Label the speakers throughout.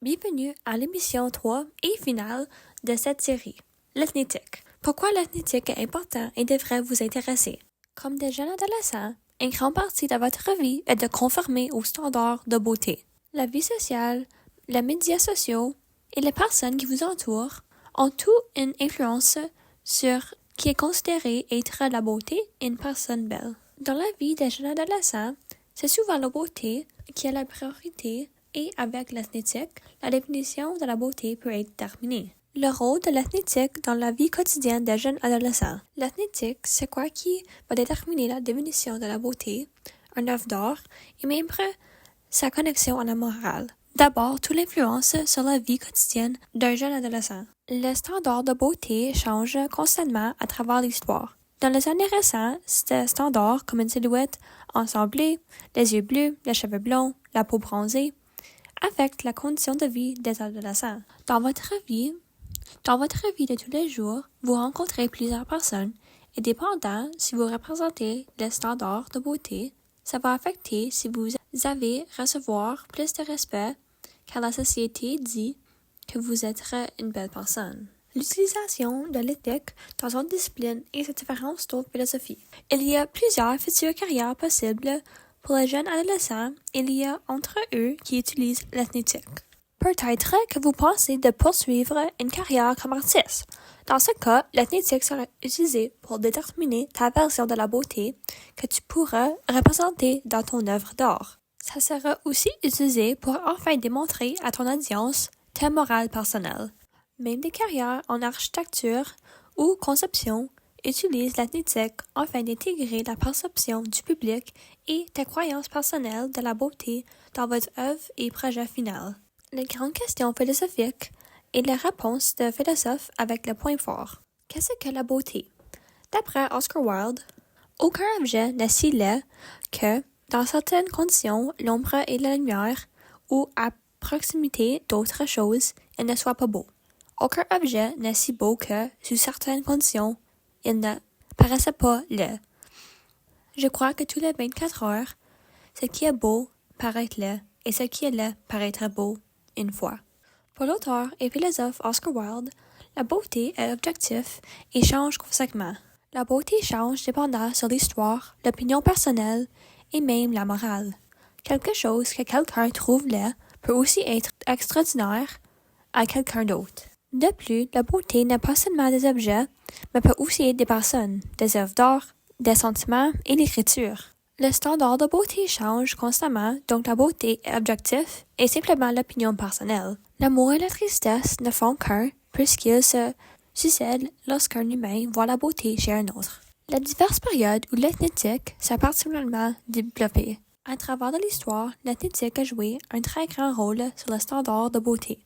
Speaker 1: Bienvenue à l'émission 3 et finale de cette série, l'ethnétique. Pourquoi l'ethnétique est important et devrait vous intéresser? Comme des jeunes adolescents, une grande partie de votre vie est de conformer aux standards de beauté. La vie sociale, les médias sociaux et les personnes qui vous entourent ont tout une influence sur qui est considéré être la beauté et une personne belle. Dans la vie des jeunes adolescents, c'est souvent la beauté qui est la priorité et avec l'ethnétique, la définition de la beauté peut être déterminée. Le rôle de l'ethnétique dans la vie quotidienne des jeunes adolescents. L'ethnétique, c'est quoi qui va déterminer la définition de la beauté, un œuvre d'art et même sa connexion à la morale. D'abord, toute l'influence sur la vie quotidienne d'un jeune adolescent. Les standards de beauté changent constamment à travers l'histoire. Dans les années récentes, ces standards comme une silhouette ensemblée, les yeux bleus, les cheveux blonds, la peau bronzée, affectent la condition de vie des adolescents. Dans votre vie de tous les jours, vous rencontrez plusieurs personnes et dépendant si vous représentez les standards de beauté, ça va affecter si vous allez recevoir plus de respect car la société dit que vous êtes une belle personne. L'utilisation de l'éthique dans une discipline et sa différence d'autres philosophies. Il y a plusieurs futures carrières possibles pour les jeunes adolescents. Il y a entre eux qui utilisent l'ethnétique. Peut-être que vous pensez de poursuivre une carrière comme artiste. Dans ce cas, l'ethnétique sera utilisée pour déterminer ta version de la beauté que tu pourras représenter dans ton œuvre d'art. Ça sera aussi utilisé pour enfin démontrer à ton audience ta morale personnelle. Même des carrières en architecture ou conception utilisent l'ethnétique afin d'intégrer la perception du public et tes croyances personnelles de la beauté dans votre œuvre et projet final. Les grandes questions philosophiques et les réponses de philosophes avec le point fort. Qu'est-ce que la beauté? D'après Oscar Wilde, aucun objet n'est si laid que, dans certaines conditions, l'ombre et la lumière, ou à proximité d'autres choses, il ne soit pas beau. Aucun objet n'est si beau que, sous certaines conditions, il ne paraissait pas laid. Je crois que tous les 24 heures, ce qui est beau paraît laid et ce qui est laid paraîtra beau une fois. Pour l'auteur et philosophe Oscar Wilde, la beauté est objective et change conséquemment. La beauté change dépendant sur l'histoire, l'opinion personnelle et même la morale. Quelque chose que quelqu'un trouve laid peut aussi être extraordinaire à quelqu'un d'autre. De plus, la beauté n'est pas seulement des objets, mais peut aussi être des personnes, des œuvres d'art, des sentiments et l'écriture. Le standard de beauté change constamment, donc la beauté est objective et simplement l'opinion personnelle. L'amour et la tristesse ne font qu'un, puisqu'ils se succèdent lorsqu'un humain voit la beauté chez un autre. Les diverses périodes où l'ethnétique s'est particulièrement développée. À travers de l'histoire, l'ethnétique a joué un très grand rôle sur le standard de beauté.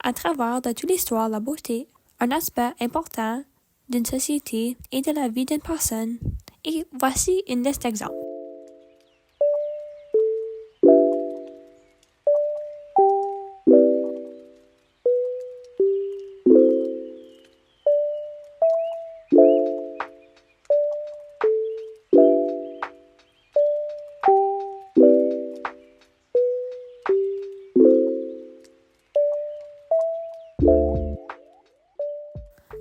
Speaker 1: À travers de toute l'histoire, la beauté, un aspect important d'une société et de la vie d'une personne. Et voici une liste d'exemples.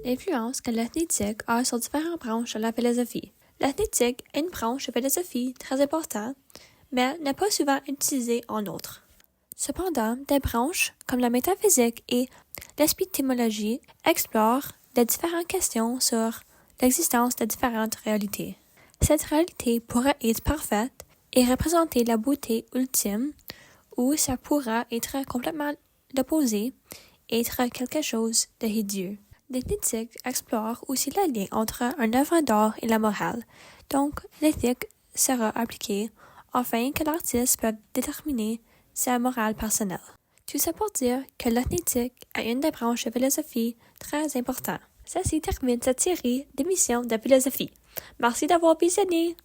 Speaker 1: L'influence que l'ethnétique a sur différentes branches de la philosophie. L'ethnétique est une branche de philosophie très importante, mais n'est pas souvent utilisée en autres. Cependant, des branches comme la métaphysique et l'épistémologie explorent les différentes questions sur l'existence de différentes réalités. Cette réalité pourrait être parfaite et représenter la beauté ultime, ou ça pourra être complètement l'opposé, être quelque chose de hideeux. L'ethnétique explore aussi le lien entre une œuvre d'art et la morale, donc l'éthique sera appliquée afin que l'artiste puisse déterminer sa morale personnelle. Tout ça pour dire que l'ethnétique est une des branches de philosophie très importantes. Ceci termine cette série d'émissions de philosophie. Merci d'avoir visionné!